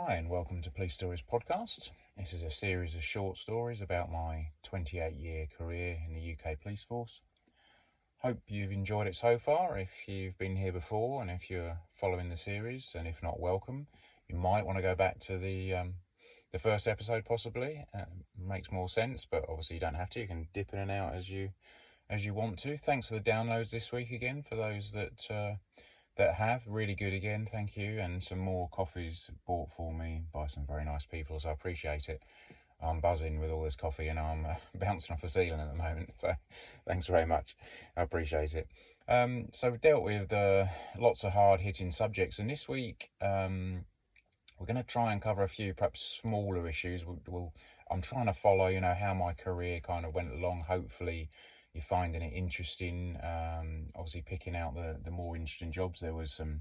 Hi and welcome to Police Stories Podcast. This is a series of short stories about my 28-year career in the UK Police Force. Hope you've enjoyed it so far. If you've been here before and if you're following the series, and if not, welcome. You might want to go back to the first episode possibly. Makes more sense, but obviously you don't have to. You can dip in and out as you want to. Thanks for the downloads this week again for those that have. Really good again, thank you. And some more coffees bought for me by some very nice people, so I appreciate it. I'm buzzing with all this coffee and I'm bouncing off the ceiling at the moment, so thanks very much. I appreciate it. So we dealt with lots of hard-hitting subjects, and this week we're going to try and cover a few perhaps smaller issues. I'm trying to follow, how my career kind of went along. Hopefully you're finding it interesting. Obviously picking out the more interesting jobs. There was some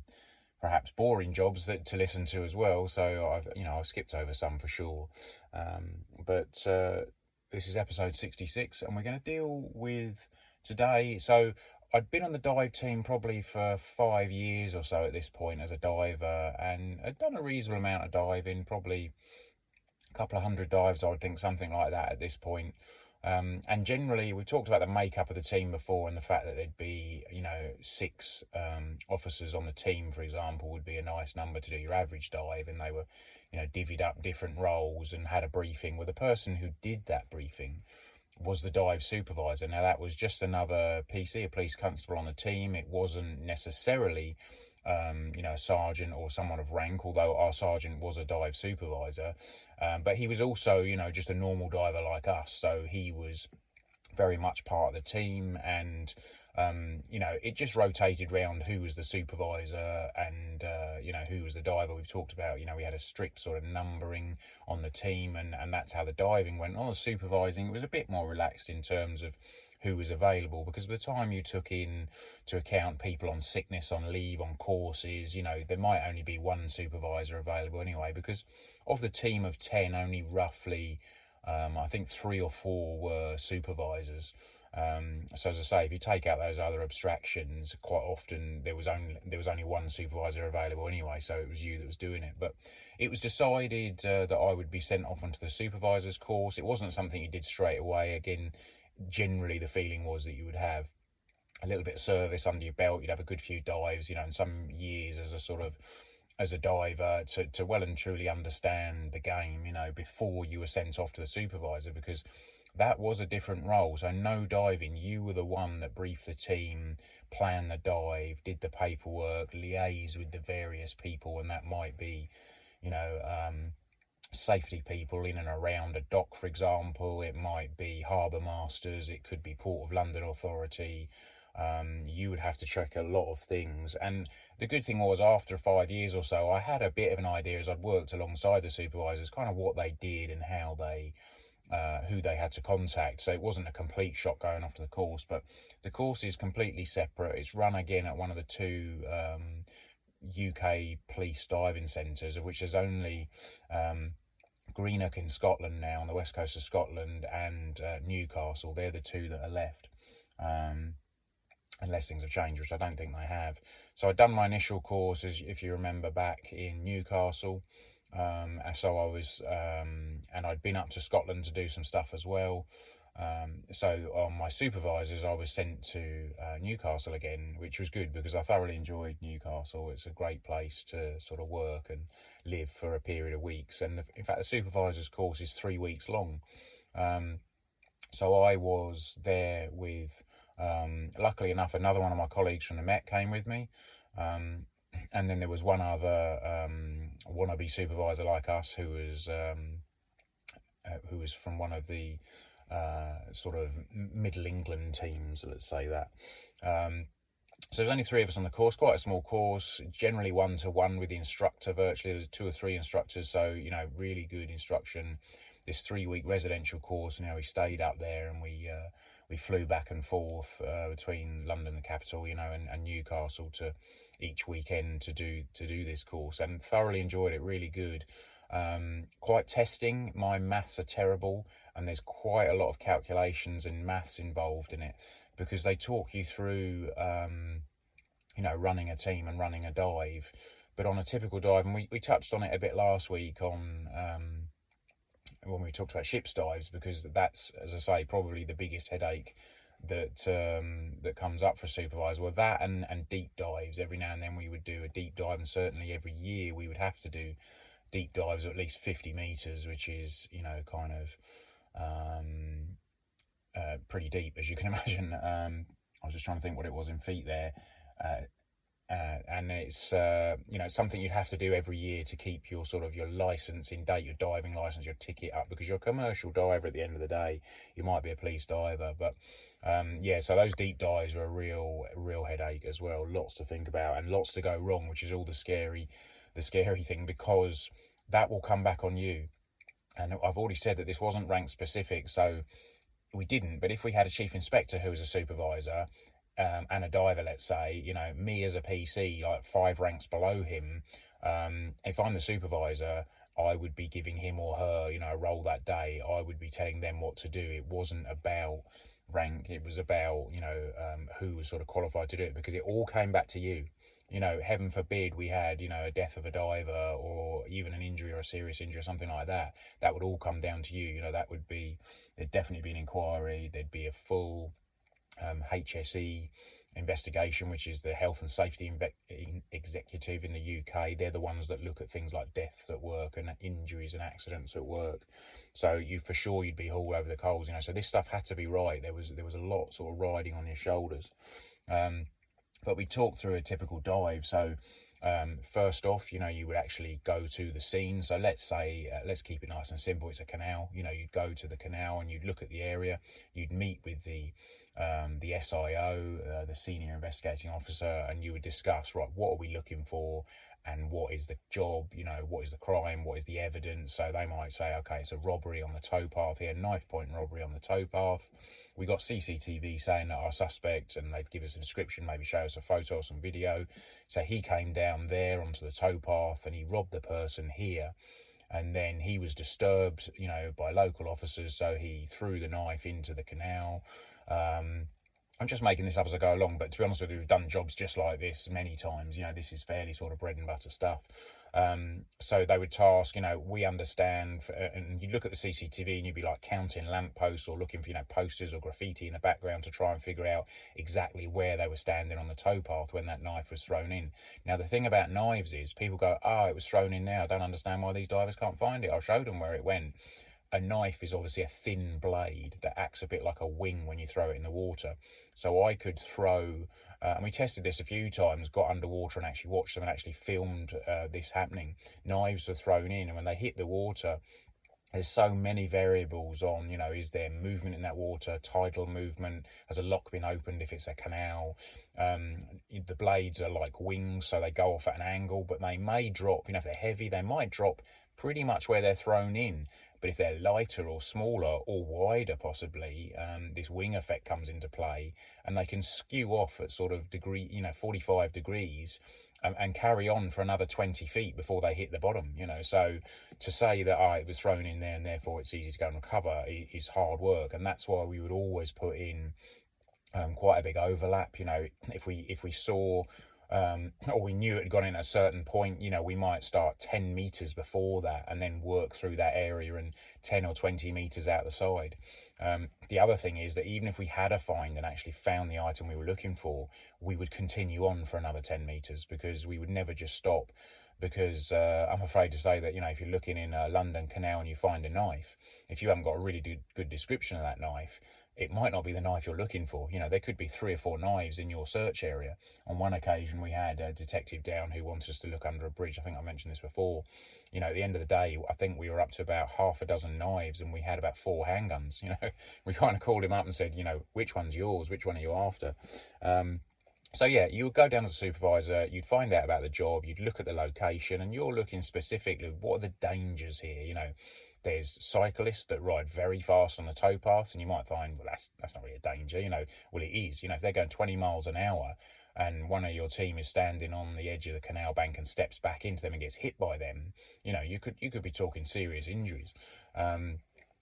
perhaps boring jobs to listen to as well. So I've skipped over some for sure. But this is episode 66, and we're going to deal with today. So I'd been on the dive team probably for 5 years or so at this point as a diver, and I'd done a reasonable amount of diving, probably a couple of hundred dives, I would think, something like that at this point. And generally, we talked about the makeup of the team before, and the fact that there'd be, 6 officers on the team, for example, would be a nice number to do your average dive, and they were, divvied up different roles and had a briefing. Well, the person who did that briefing was the dive supervisor. Now, that was just another PC, a police constable on the team. It wasn't necessarily a sergeant or someone of rank, although our sergeant was a dive supervisor. But he was also, just a normal diver like us. So he was very much part of the team, and it just rotated round who was the supervisor and who was the diver. We've talked about, we had a strict sort of numbering on the team, and that's how the diving went. On the supervising, it was a bit more relaxed in terms of who was available, because by the time you took in to account people on sickness, on leave, on courses, there might only be one supervisor available anyway, because of the team of 10, only roughly I think 3 or 4 were supervisors. So as I say, if you take out those other abstractions, quite often there was only one supervisor available anyway, so it was you that was doing it. But it was decided that I would be sent off onto the supervisor's course. It wasn't something you did straight away. Again, generally the feeling was that you would have a little bit of service under your belt. You'd have a good few dives, and some years as a diver to well and truly understand the game, before you were sent off to the supervisor, because that was a different role. So no diving, you were the one that briefed the team, planned the dive, did the paperwork, liaised with the various people, and that might be, safety people in and around a dock, for example. It might be harbour masters, it could be Port of London Authority. You would have to check a lot of things, and the good thing was, after 5 years or so, I had a bit of an idea, as I'd worked alongside the supervisors, kind of what they did and how they who they had to contact. So it wasn't a complete shock going off to the course, but the course is completely separate. It's run again at one of the 2 UK police diving centres, of which there's only Greenock in Scotland now, on the west coast of Scotland, and Newcastle. They're the 2 that are left, unless things have changed, which I don't think they have. So I'd done my initial course, as if you remember, back in Newcastle. So I was, and I'd been up to Scotland to do some stuff as well. So on my supervisors, I was sent to Newcastle again, which was good because I thoroughly enjoyed Newcastle. It's a great place to sort of work and live for a period of weeks. And in fact, the supervisor's course is 3 weeks long. So I was there with, luckily enough, another one of my colleagues from the Met came with me. And then there was one other wannabe supervisor like us who was from one of the sort of Middle England teams, let's say that. So there's only 3 of us on the course, quite a small course, generally 1-to-1 with the instructor. Virtually there's 2 or 3 instructors, so really good instruction. This 3-week residential course, we stayed up there, and we flew back and forth between London, the capital, and Newcastle to each weekend to do this course, and thoroughly enjoyed it. Really good. Quite testing. My maths are terrible, and there's quite a lot of calculations and maths involved in it, because they talk you through running a team and running a dive, But on a typical dive, and we touched on it a bit last week on when we talked about ship's dives, because that's, as I say, probably the biggest headache that comes up for a supervisor. Well, that and deep dives. Every now and then we would do a deep dive, and certainly every year we would have to do deep dives of at least 50 meters, which is, kind of pretty deep, as you can imagine. I was just trying to think what it was in feet there. And it's something you have to do every year to keep your your license in date, your diving license, your ticket up, because you're a commercial diver at the end of the day. You might be a police diver, but so those deep dives are a real headache as well. Lots to think about and lots to go wrong, which is all the scary thing, because that will come back on you. And I've already said that this wasn't rank specific, so we didn't. But if we had a chief inspector who was a supervisor, and a diver, let's say, me as a PC, like 5 ranks below him, if I'm the supervisor, I would be giving him or her, a role that day. I would be telling them what to do. It wasn't about rank. It was about, who was sort of qualified to do it, because it all came back to you. Heaven forbid we had, a death of a diver, or even an injury or a serious injury or something like that. That would all come down to you. There'd definitely be an inquiry. There'd be a full HSE investigation, which is the Health and Safety Executive in the UK. They're the ones that look at things like deaths at work and injuries and accidents at work. So you'd be hauled over the coals, So this stuff had to be right. There was a lot sort of riding on your shoulders. But we talked through a typical dive. So first off, you would actually go to the scene. So let's say, let's keep it nice and simple. It's a canal. You'd go to the canal and you'd look at the area. You'd meet with the SIO, the Senior Investigating Officer, and you would discuss, right, what are we looking for, and what is the job, what is the crime, what is the evidence. So they might say, okay, it's a robbery on the towpath here, knife point robbery on the towpath. We got CCTV saying that our suspect, and they'd give us a description, maybe show us a photo or some video. So he came down there onto the towpath and he robbed the person here. And then he was disturbed, by local officers, so he threw the knife into the canal. I'm just making this up as I go along, but to be honest with you, we've done jobs just like this many times. This is fairly sort of bread and butter stuff. So they would task, we understand, and you'd look at the CCTV and you'd be like counting lampposts or looking for, posters or graffiti in the background to try and figure out exactly where they were standing on the towpath when that knife was thrown in. Now, the thing about knives is people go, it was thrown in now. I don't understand why these divers can't find it. I'll show them where it went. A knife is obviously a thin blade that acts a bit like a wing when you throw it in the water. So I could throw, and we tested this a few times, got underwater and actually watched them and actually filmed this happening. Knives were thrown in, and when they hit the water, there's so many variables on, is there movement in that water, tidal movement, has a lock been opened if it's a canal, the blades are like wings, so they go off at an angle, but they may drop, if they're heavy, they might drop pretty much where they're thrown in. But if they're lighter or smaller or wider, possibly, this wing effect comes into play, and they can skew off at sort of 45 degrees and carry on for another 20 feet before they hit the bottom, So to say that it was thrown in there and therefore it's easy to go and recover is hard work. And that's why we would always put in quite a big overlap. If we saw or we knew it had gone in at a certain point, we might start 10 meters before that and then work through that area and 10 or 20 meters out the side. The other thing is that even if we had a find and actually found the item we were looking for, we would continue on for another 10 meters, because we would never just stop. Because I'm afraid to say that, if you're looking in a London canal and you find a knife, if you haven't got a really good description of that knife, it might not be the knife you're looking for. There could be 3 or 4 knives in your search area. On one occasion, we had a detective down who wanted us to look under a bridge. I think I mentioned this before. At the end of the day, I think we were up to about half a dozen knives, and we had about 4 handguns. We kind of called him up and said, which one's yours? Which one are you after? So yeah, you would go down as a supervisor, you'd find out about the job, you'd look at the location, and you're looking specifically, what are the dangers here? There's cyclists that ride very fast on the towpaths, and you might find, well, that's not really a danger, well, it is. If they're going 20 miles an hour and one of your team is standing on the edge of the canal bank and steps back into them and gets hit by them, you could be talking serious injuries.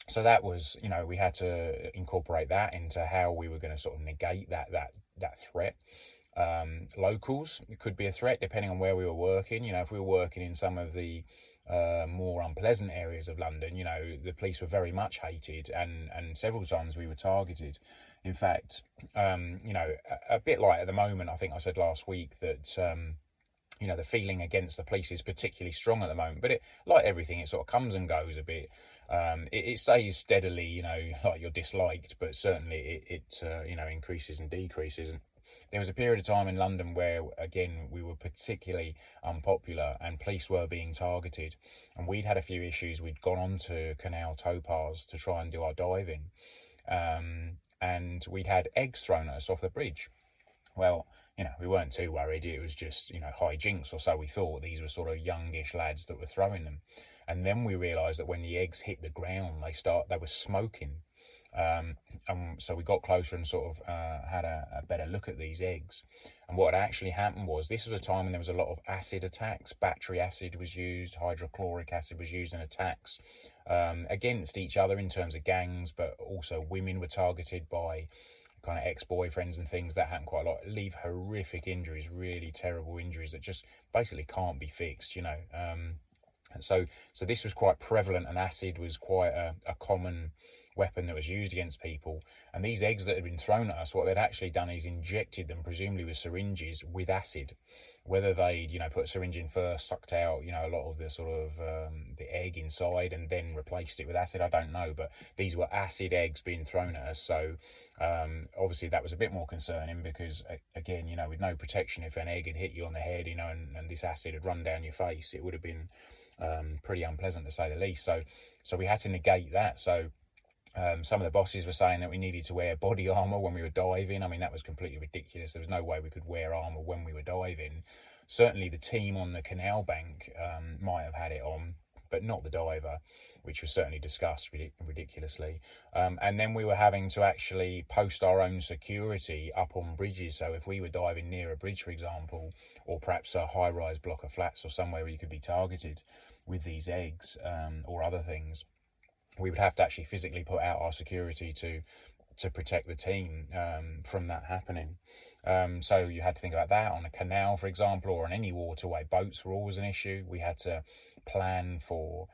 So that was, we had to incorporate that into how we were going to sort of negate that threat. Locals, it could be a threat depending on where we were working. You know, if we were working in some of the more unpleasant areas of London, you know, the police were very much hated, and several times we were targeted. In fact, you know, a bit like at the moment, I think I said last week that you know, the feeling against the police is particularly strong at the moment, but it, like everything, it sort of comes and goes a bit. It stays steadily, you know, like you're disliked, but certainly it you know, increases and decreases. And there was a period of time in London where, again, we were particularly unpopular and police were being targeted. And we'd had a few issues. We'd gone on to Canal Topaz to try and do our diving. And we'd had eggs thrown at us off the bridge. Well, you know, we weren't too worried. It was just, you know, high jinks, or so we thought. These were sort of youngish lads that were throwing them. And then we realised that when the eggs hit the ground, they were smoking. And so we got closer and sort of had a better look at these eggs. And what had actually happened was, this was a time when there was a lot of acid attacks. Battery acid was used, hydrochloric acid was used in attacks against each other in terms of gangs, but also women were targeted by kind of ex-boyfriends and things. That happened quite a lot. Leave horrific injuries, really terrible injuries that just basically can't be fixed, you know. And so this was quite prevalent, and acid was quite a common weapon that was used against people. And these eggs that had been thrown at us, what they'd actually done is injected them, presumably with syringes, with acid. Whether they'd, you know, put a syringe in first, sucked out, you know, a lot of the sort of the egg inside, and then replaced it with acid, I don't know. But these were acid eggs being thrown at us. So obviously that was a bit more concerning, because again, you know, with no protection, if an egg had hit you on the head, you know, and this acid had run down your face, it would have been pretty unpleasant, to say the least. So we had to negate that. So some of the bosses were saying that we needed to wear body armour when we were diving. I mean, that was completely ridiculous. There was no way we could wear armour when we were diving. Certainly the team on the canal bank might have had it on, but not the diver, which was certainly discussed ridiculously. And then we were having to actually post our own security up on bridges. So if we were diving near a bridge, for example, or perhaps a high-rise block of flats or somewhere where you could be targeted with these eggs or other things, we would have to actually physically put out our security to protect the team from that happening. So you had to think about that. On a canal, for example, or on any waterway, boats were always an issue. We had to plan for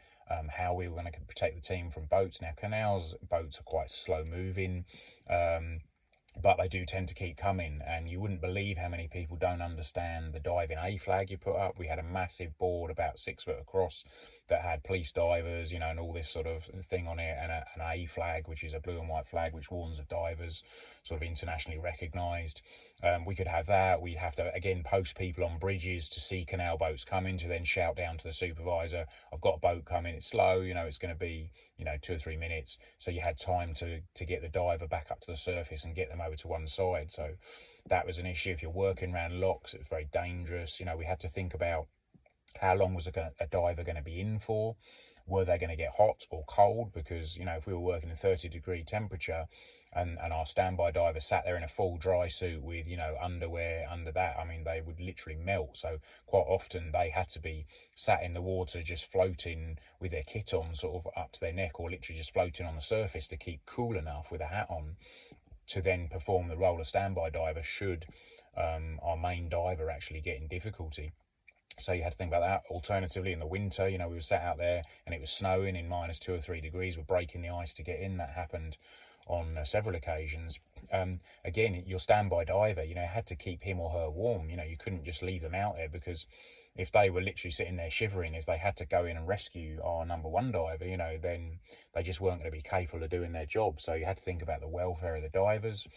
how we were going to protect the team from boats. Now, canals, boats are quite slow moving, but they do tend to keep coming, and you wouldn't believe how many people don't understand the diving A flag you put up. We had a massive board about 6 foot across that had police divers, you know, and all this sort of thing on it, and an A flag, which is a blue and white flag which warns of divers, sort of internationally recognised. We could have that. We'd have to, again, post people on bridges to see canal boats coming, to then shout down to the supervisor, I've got a boat coming, it's slow, you know, it's going to be, you know, 2 or 3 minutes. So you had time to get the diver back up to the surface and get them over to one side. So that was an issue. If you're working around locks, it was very dangerous. You know, we had to think about how long was a diver going to be in for? Were they going to get hot or cold? Because, you know, if we were working in 30-degree temperature and our standby diver sat there in a full dry suit with, you know, underwear under that, I mean, they would literally melt. So quite often they had to be sat in the water just floating with their kit on sort of up to their neck, or literally just floating on the surface to keep cool enough with a hat on to then perform the role of standby diver should our main diver actually get in difficulty. So you had to think about that. Alternatively, in the winter, you know, we were sat out there and it was snowing in -2 or 3 degrees. We're breaking the ice to get in. That happened on several occasions. Again, your standby diver, you know, had to keep him or her warm. You know, you couldn't just leave them out there, because if they were literally sitting there shivering, if they had to go in and rescue our number one diver, you know, then they just weren't going to be capable of doing their job. So you had to think about the welfare of the divers.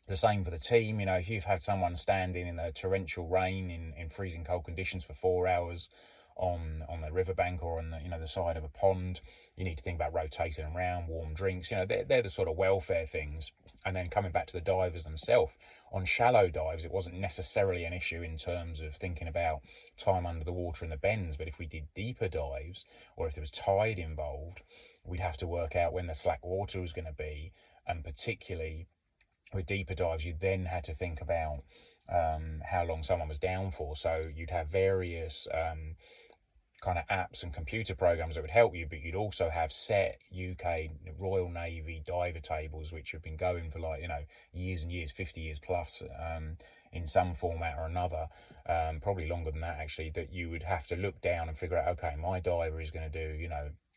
The same for the team. You know, if you've had someone standing in the torrential rain in freezing cold conditions for 4 hours on the riverbank or on the, you know, the side of a pond, you need to think about rotating them around, warm drinks. You know, they're the sort of welfare things. And then coming back to the divers themselves, on shallow dives, it wasn't necessarily an issue in terms of thinking about time under the water in the bends. But if we did deeper dives, or if there was tide involved, we'd have to work out when the slack water was going to be. And particularly with deeper dives, you then had to think about how long someone was down for. So you'd have various kind of apps and computer programs that would help you, but you'd also have set UK Royal Navy diver tables, which have been going for like, years and years, 50 years plus, in some format or another, probably longer than that actually, that you would have to look down and figure out, okay, my diver is going to do,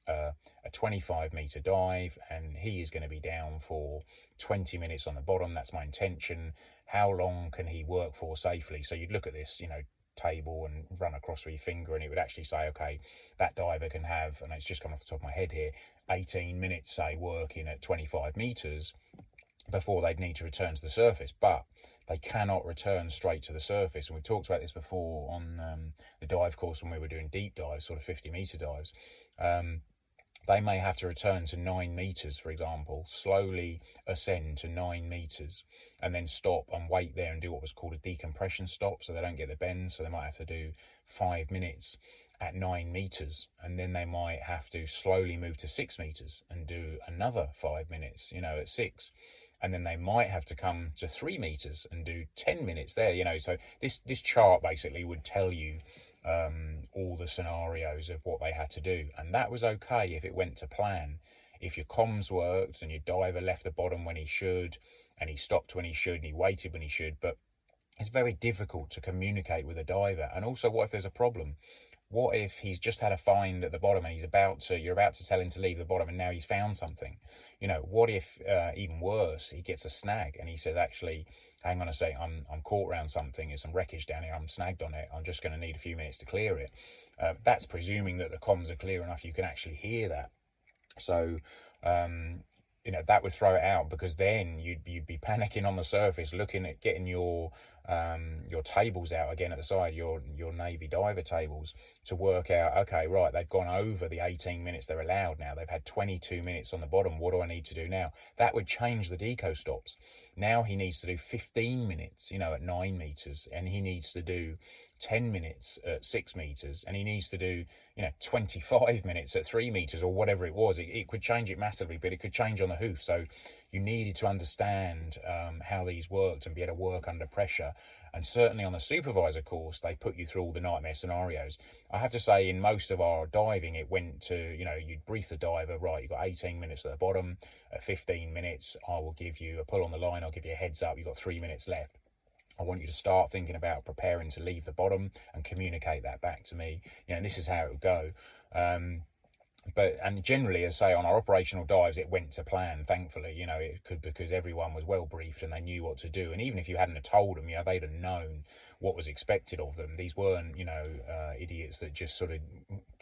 a 25-meter dive, and he is going to be down for 20 minutes on the bottom. That's my intention. How long can he work for safely? So you'd look at this, table and run across with your finger, and it would actually say, okay, that diver can have, and it's just come off the top of my head here, 18 minutes, say, working at 25 meters before they'd need to return to the surface. But they cannot return straight to the surface. And we talked about this before on the dive course when we were doing deep dives, sort of 50-meter dives. They may have to return to 9 meters, for example, slowly ascend to 9 meters, and then stop and wait there and do what was called a decompression stop, so they don't get the bend. So they might have to do 5 minutes at 9 meters, and then they might have to slowly move to 6 meters and do another 5 minutes, at 6. And then they might have to come to 3 meters and do 10 minutes there, So this chart basically would tell you all the scenarios of what they had to do, and that was okay if it went to plan. If your comms worked and your diver left the bottom when he should, and he stopped when he should, and he waited when he should, but it's very difficult to communicate with a diver. And also, what if there's a problem? What if he's just had a find at the bottom and you're about to tell him to leave the bottom, and now he's found something? What if, even worse, he gets a snag and he says, actually, hang on a sec, I'm caught around something, there's some wreckage down here, I'm snagged on it, I'm just going to need a few minutes to clear it. That's presuming that the comms are clear enough you can actually hear that. So, that would throw it out, because then you'd be panicking on the surface, looking at getting your tables out again at the side, your Navy diver tables, to work out, okay, right, they've gone over the 18 minutes they're allowed now. They've had 22 minutes on the bottom. What do I need to do now? That would change the deco stops. Now he needs to do 15 minutes, at 9 meters, and he needs to do 10 minutes at 6 meters, and he needs to do 25 minutes at 3 meters, or whatever it was. It could change it massively, but it could change on the hoof. So you needed to understand how these worked and be able to work under pressure. And certainly on the supervisor course, they put you through all the nightmare scenarios. I have to say, in most of our diving, it went to, you'd brief the diver, right, you've got 18 minutes at the bottom. At 15 minutes, I will give you a pull on the line, I'll give you a heads up, you've got 3 minutes left. I want you to start thinking about preparing to leave the bottom and communicate that back to me. And this is how it would go. And generally, as I say, on our operational dives, it went to plan, thankfully. It could, because everyone was well briefed and they knew what to do. And even if you hadn't have told them, they'd have known what was expected of them. These weren't, idiots that just sort of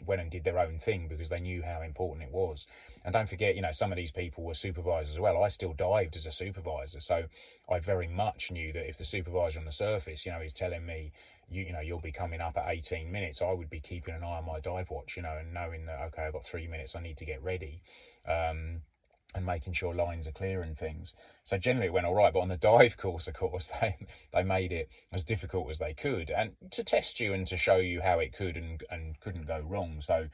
went and did their own thing because they knew how important it was. And don't forget, some of these people were supervisors as well. I still dived as a supervisor, so I very much knew that if the supervisor on the surface, is telling me, you'll be coming up at 18 minutes, I would be keeping an eye on my dive watch, and knowing that, okay, I've got 3 minutes, I need to get ready, and making sure lines are clear and things. So generally it went all right. But on the dive course, of course, they made it as difficult as they could, and to test you and to show you how it could and couldn't go wrong. So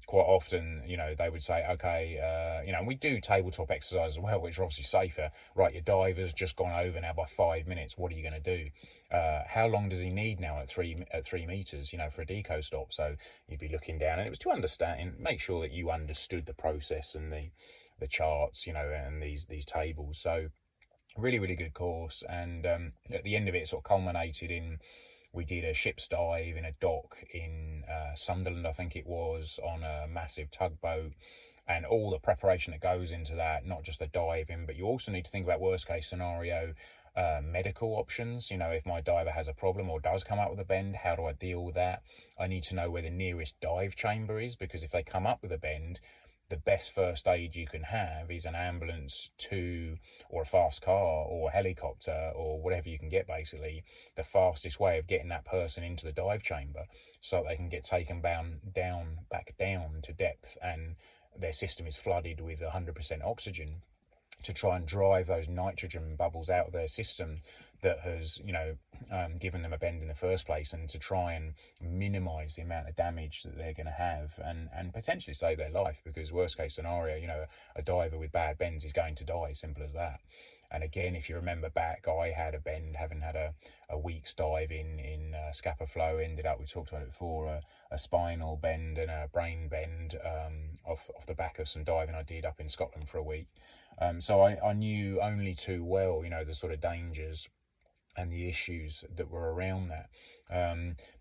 quite often, they would say, okay, and we do tabletop exercises as well, which are obviously safer. Right, your diver's just gone over now by 5 minutes. What are you going to do? How long does he need now at 3 meters, for a deco stop? So you'd be looking down, and it was to understand and make sure that you understood the process and the charts, and these tables. So really, really good course. And at the end of it, sort of culminated in, we did a ship's dive in a dock in Sunderland, I think it was, on a massive tugboat, and all the preparation that goes into that, not just the diving, but you also need to think about worst case scenario medical options. If my diver has a problem or does come up with a bend, how do I deal with that? I need to know where the nearest dive chamber is, because if they come up with a bend, the best first aid you can have is an ambulance or a fast car or a helicopter or whatever you can get, basically the fastest way of getting that person into the dive chamber so they can get taken back down to depth, and their system is flooded with 100% oxygen, to try and drive those nitrogen bubbles out of their system that has, given them a bend in the first place, and to try and minimize the amount of damage that they're going to have, and potentially save their life, because worst case scenario, a diver with bad bends is going to die, simple as that. And again, if you remember back, I had a bend, having had a week's dive in Scapa Flow, ended up, we talked about it before, a spinal bend and a brain bend off the back of some diving I did up in Scotland for a week. So I knew only too well, the sort of dangers and the issues that were around that.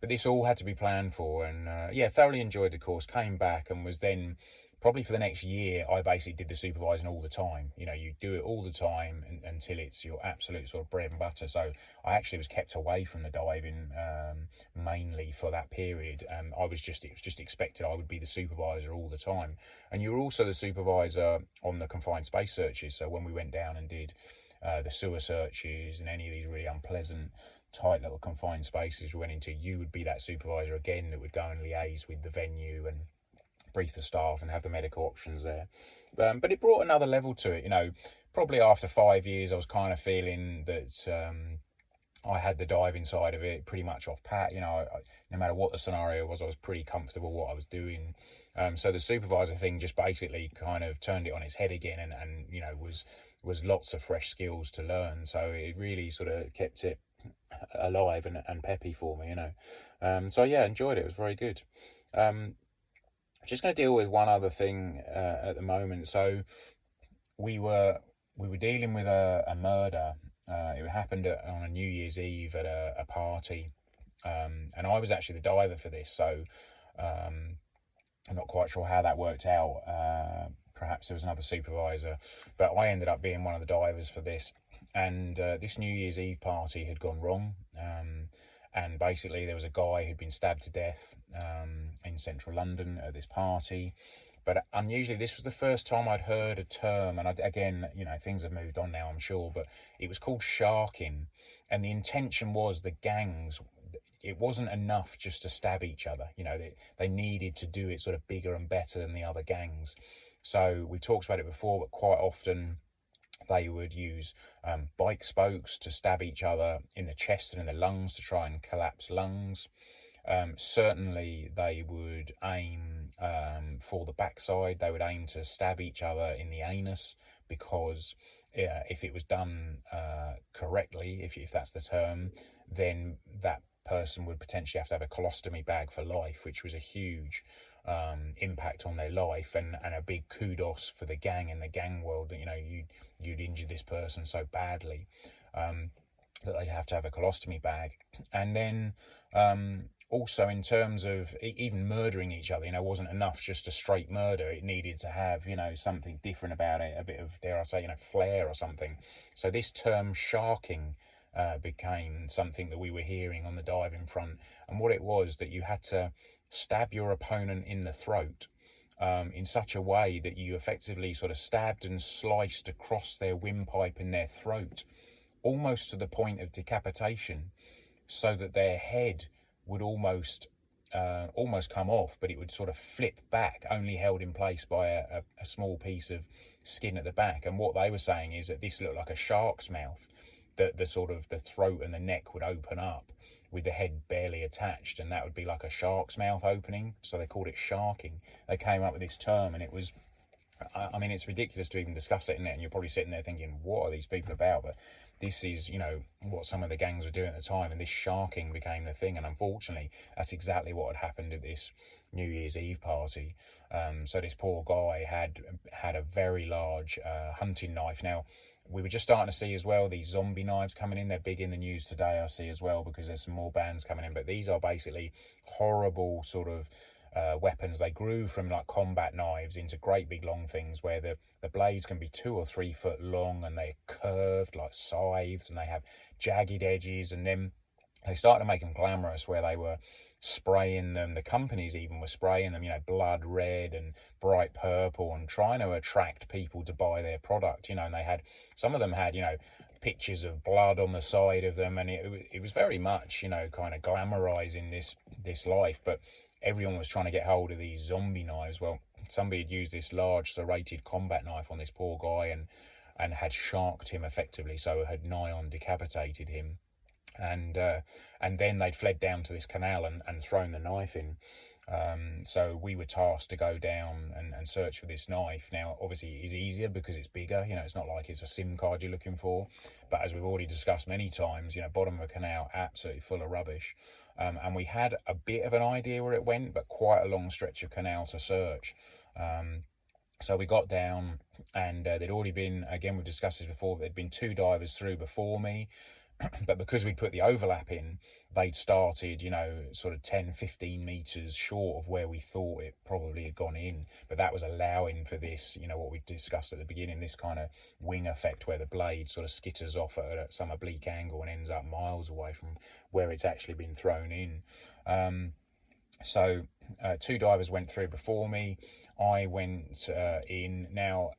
But this all had to be planned for, and thoroughly enjoyed the course, came back, and was then, probably for the next year, I basically did the supervising all the time. You do it all the time until it's your absolute sort of bread and butter. So I actually was kept away from the diving mainly for that period. It was just expected I would be the supervisor all the time. And you were also the supervisor on the confined space searches. So when we went down and did the sewer searches and any of these really unpleasant, tight little confined spaces we went into, you would be that supervisor again that would go and liaise with the venue and brief the staff and have the medical options there. But it brought another level to it. Probably after 5 years, I was kind of feeling that I had the diving side of it pretty much off pat. No matter what the scenario was, I was pretty comfortable what I was doing. So the supervisor thing just basically kind of turned it on its head again, and was lots of fresh skills to learn. So it really sort of kept it alive and peppy for me. So yeah, enjoyed it. It was very good. Just going to deal with one other thing at the moment. So we were dealing with a murder. It happened on a New Year's Eve at a party, and I was actually the diver for this. So I'm not quite sure how that worked out. Perhaps there was another supervisor, but I ended up being one of the divers for this. And this New Year's Eve party had gone wrong. And basically there was a guy who'd been stabbed to death in central London at this party. But unusually, this was the first time I'd heard a term, and again, things have moved on now, I'm sure, but it was called sharking. And the intention was the gangs, it wasn't enough just to stab each other. They needed to do it sort of bigger and better than the other gangs. So we talked about it before, but quite often they would use bike spokes to stab each other in the chest and in the lungs to try and collapse lungs. Certainly they would aim for the backside. They would aim to stab each other in the anus, because if it was done correctly, if that's the term, then that person would potentially have to have a colostomy bag for life, which was a huge impact on their life, and a big kudos for the gang in the gang world that you'd injured this person so badly that they'd have to have a colostomy bag. And then also in terms of even murdering each other, wasn't enough just a straight murder. It needed to have something different about it, a bit of, dare I say, flair or something. So this term sharking became something that we were hearing on the diving front. And what it was, that you had to stab your opponent in the throat in such a way that you effectively sort of stabbed and sliced across their windpipe in their throat, almost to the point of decapitation, so that their head would almost come off, but it would sort of flip back, only held in place by a small piece of skin at the back. And what they were saying is that this looked like a shark's mouth, that the sort of the throat and the neck would open up with the head barely attached, and that would be like a shark's mouth opening. So they called it sharking. They came up with this term, and it was, it's ridiculous to even discuss it in it, and you're probably sitting there thinking, what are these people about? But this is, what some of the gangs were doing at the time, and this sharking became the thing. And unfortunately, that's exactly what had happened at this New Year's Eve party. So this poor guy had a very large hunting knife. Now, we were just starting to see as well these zombie knives coming in. They're big in the news today, I see as well, because there's some more bands coming in. But these are basically horrible sort of weapons. They grew from like combat knives into great big long things where the blades can be 2 or 3 foot long, and they're curved like scythes, and they have jagged edges. And then they started to make them glamorous, where they were spraying them, the companies even were spraying them, blood red and bright purple, and trying to attract people to buy their product, and they had, some of them had, pictures of blood on the side of them, and it was very much, kind of glamorizing this life. But everyone was trying to get hold of these zombie knives. Well, somebody had used this large serrated combat knife on this poor guy and had sharked him effectively, so had nigh on decapitated him. And then they'd fled down to this canal and thrown the knife in. So we were tasked to go down and search for this knife. Now, obviously, it is easier because it's bigger. It's not like it's a SIM card you're looking for. But as we've already discussed many times, bottom of a canal, absolutely full of rubbish. And we had a bit of an idea where it went, but quite a long stretch of canal to search. So we got down, and there'd already been, again, we've discussed this before, there'd been 2 divers through before me. But because we'd put the overlap in, they'd started, sort of 10, 15 metres short of where we thought it probably had gone in. But that was allowing for this, what we discussed at the beginning, this kind of wing effect where the blade sort of skitters off at some oblique angle and ends up miles away from where it's actually been thrown in. So 2 divers went through before me. I went in. Now,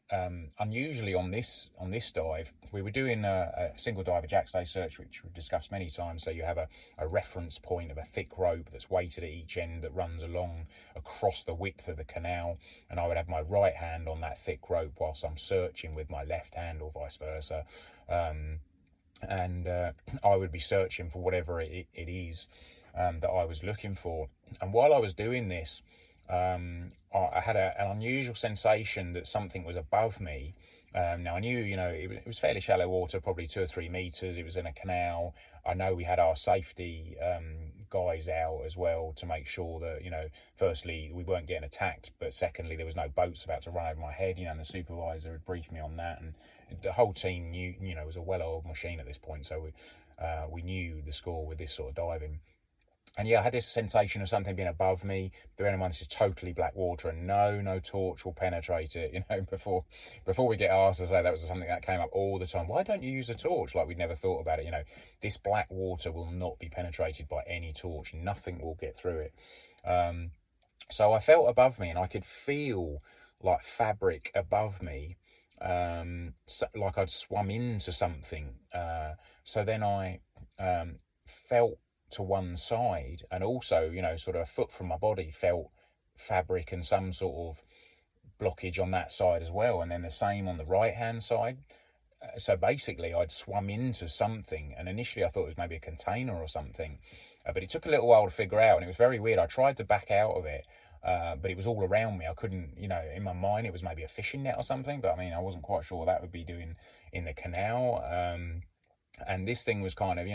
unusually on this dive, we were doing a single diver jackstay search, which we've discussed many times. So you have a reference point of a thick rope that's weighted at each end that runs along across the width of the canal, and I would have my right hand on that thick rope whilst I'm searching with my left hand, or vice versa. And I would be searching for whatever it is that I was looking for. And while I was doing this, I had an unusual sensation that something was above me. Now I knew, it was fairly shallow water, probably 2 or 3 metres. It was in a canal. I know we had our safety guys out as well to make sure that, firstly, we weren't getting attacked, but secondly, there was no boats about to run over my head, and the supervisor had briefed me on that, and the whole team knew, it was a well-oiled machine at this point, so we knew the score with this sort of diving. And yeah, I had this sensation of something being above me. Bearing in mind, this is totally black water, and no torch will penetrate it. Before we get asked to say, that was something that came up all the time. Why don't you use a torch? Like, we'd never thought about it. This black water will not be penetrated by any torch. Nothing will get through it. So I felt above me, and I could feel like fabric above me, like I'd swum into something. So then I felt to one side, and also, sort of a foot from my body, felt fabric and some sort of blockage on that side as well, and then the same on the right hand side. So basically I'd swum into something, and initially I thought it was maybe a container or something, but it took a little while to figure out, and it was very weird. I tried to back out of it, but it was all around me. I couldn't, in my mind it was maybe a fishing net or something, but I wasn't quite sure what that would be doing in the canal. And this thing was kind of,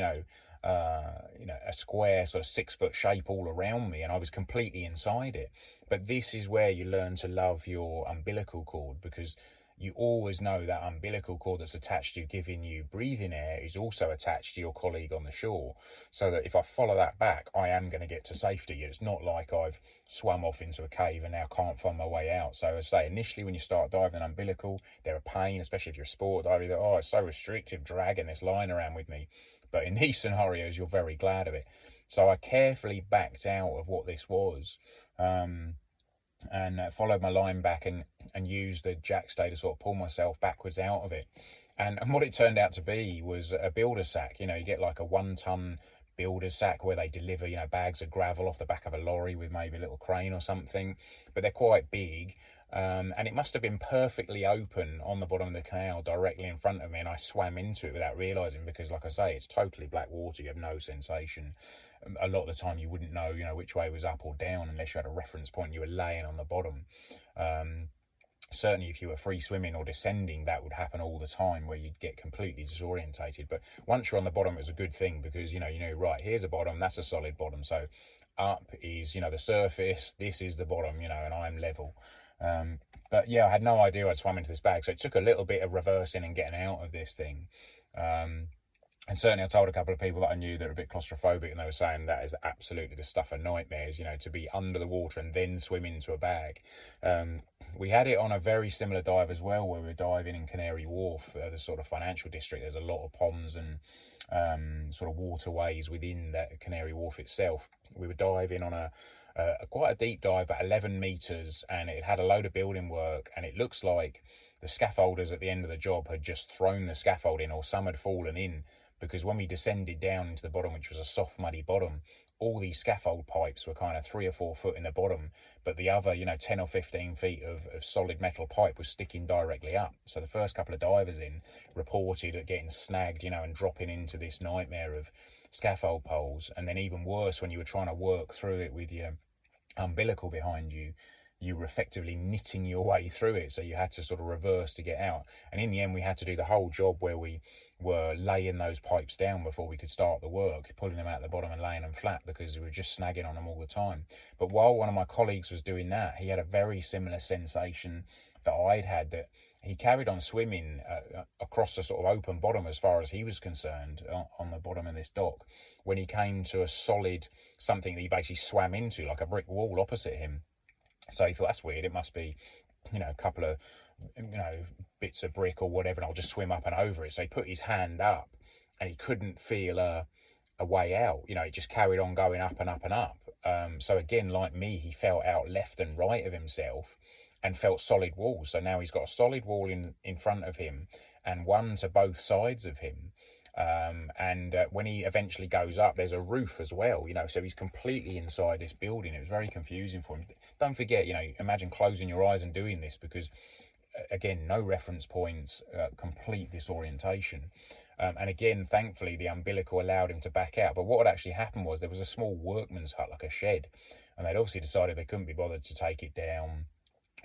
a square sort of 6-foot shape all around me, and I was completely inside it. But this is where you learn to love your umbilical cord, because you always know that umbilical cord that's attached to you, giving you breathing air, is also attached to your colleague on the shore, so that if I follow that back, I am going to get to safety. It's not like I've swum off into a cave and now can't find my way out. So as I say, initially when you start diving umbilical, they're a pain, especially if you're a sport diver. It's so restrictive dragging this line around with me. But in these scenarios, you're very glad of it. So I carefully backed out of what this was, and followed my line back and used the jackstay to sort of pull myself backwards out of it. And what it turned out to be was a builder sack. You get like a 1-ton builder sack where they deliver, bags of gravel off the back of a lorry with maybe a little crane or something, but they're quite big. And it must have been perfectly open on the bottom of the canal directly in front of me, and I swam into it without realising, because like I say, it's totally black water. You have no sensation. A lot of the time you wouldn't know, which way was up or down unless you had a reference point. You were laying on the bottom. Certainly if you were free swimming or descending, that would happen all the time, where you'd get completely disorientated. But once you're on the bottom, it was a good thing, because right, here's a bottom, that's a solid bottom, so up is the surface, this is the bottom, and I'm level. But yeah, I had no idea I'd swum into this bag, so it took a little bit of reversing and getting out of this thing. And certainly I told a couple of people that I knew that are a bit claustrophobic, and they were saying that is absolutely the stuff of nightmares, to be under the water and then swim into a bag. We had it on a very similar dive as well, where we were diving in Canary Wharf, the sort of financial district. There's a lot of ponds and sort of waterways within that Canary Wharf itself. We were diving on a quite a deep dive, about 11 metres, and it had a load of building work, and it looks like the scaffolders at the end of the job had just thrown the scaffold in, or some had fallen in, because when we descended down into the bottom, which was a soft, muddy bottom, all these scaffold pipes were kind of 3 or 4 foot in the bottom, but the other, 10 or 15 feet of solid metal pipe was sticking directly up. So the first couple of divers in reported at getting snagged, and dropping into this nightmare of scaffold poles. And then even worse, when you were trying to work through it with your umbilical behind you, you were effectively knitting your way through it, so you had to sort of reverse to get out. And in the end, we had to do the whole job where we were laying those pipes down before we could start the work, pulling them out the bottom and laying them flat, because we were just snagging on them all the time. But while one of my colleagues was doing that, he had a very similar sensation that I'd had, that he carried on swimming across a sort of open bottom as far as he was concerned on the bottom of this dock, when he came to a solid something that he basically swam into, like a brick wall opposite him. So he thought, that's weird, it must be, a couple of, bits of brick or whatever, and I'll just swim up and over it. So he put his hand up and he couldn't feel a way out. It just carried on going up and up and up. So again, like me, he felt out left and right of himself and felt solid walls. So now he's got a solid wall in front of him and one to both sides of him. When he eventually goes up, there's a roof as well, so he's completely inside this building. It was very confusing for him. Don't forget, imagine closing your eyes and doing this, because again, no reference points, complete disorientation. And again, thankfully, the umbilical allowed him to back out. But what had actually happened was there was a small workman's hut, like a shed, and they'd obviously decided they couldn't be bothered to take it down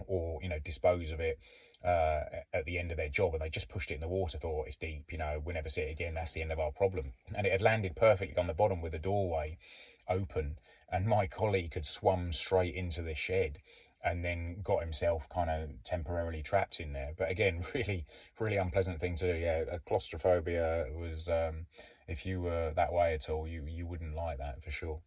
or dispose of it at the end of their job, and they just pushed it in the water, thought, it's deep, we'll never see it again, that's the end of our problem. And it had landed perfectly on the bottom with the doorway open, and my colleague had swum straight into the shed and then got himself kind of temporarily trapped in there. But again, really, really unpleasant thing to do. Yeah, claustrophobia was, if you were that way at all, you wouldn't like that for sure.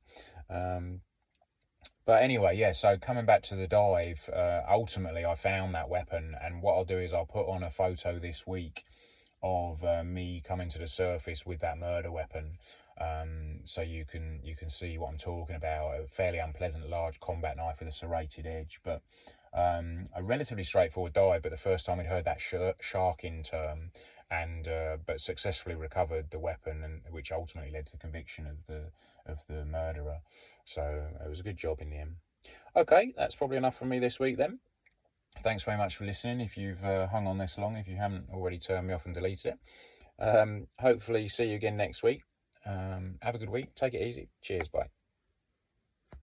But anyway, yeah, so coming back to the dive, ultimately I found that weapon, and what I'll do is I'll put on a photo this week of me coming to the surface with that murder weapon, so you can see what I'm talking about. A fairly unpleasant large combat knife with a serrated edge, but a relatively straightforward dive. But the first time we'd heard that sharking term, and but successfully recovered the weapon, and which ultimately led to the conviction of the murderer. So it was a good job in the end. Okay, that's probably enough from me this week then. Thanks very much for listening. If you've hung on this long, if you haven't already turned me off and deleted it. Hopefully see you again next week. Have a good week. Take it easy. Cheers. Bye.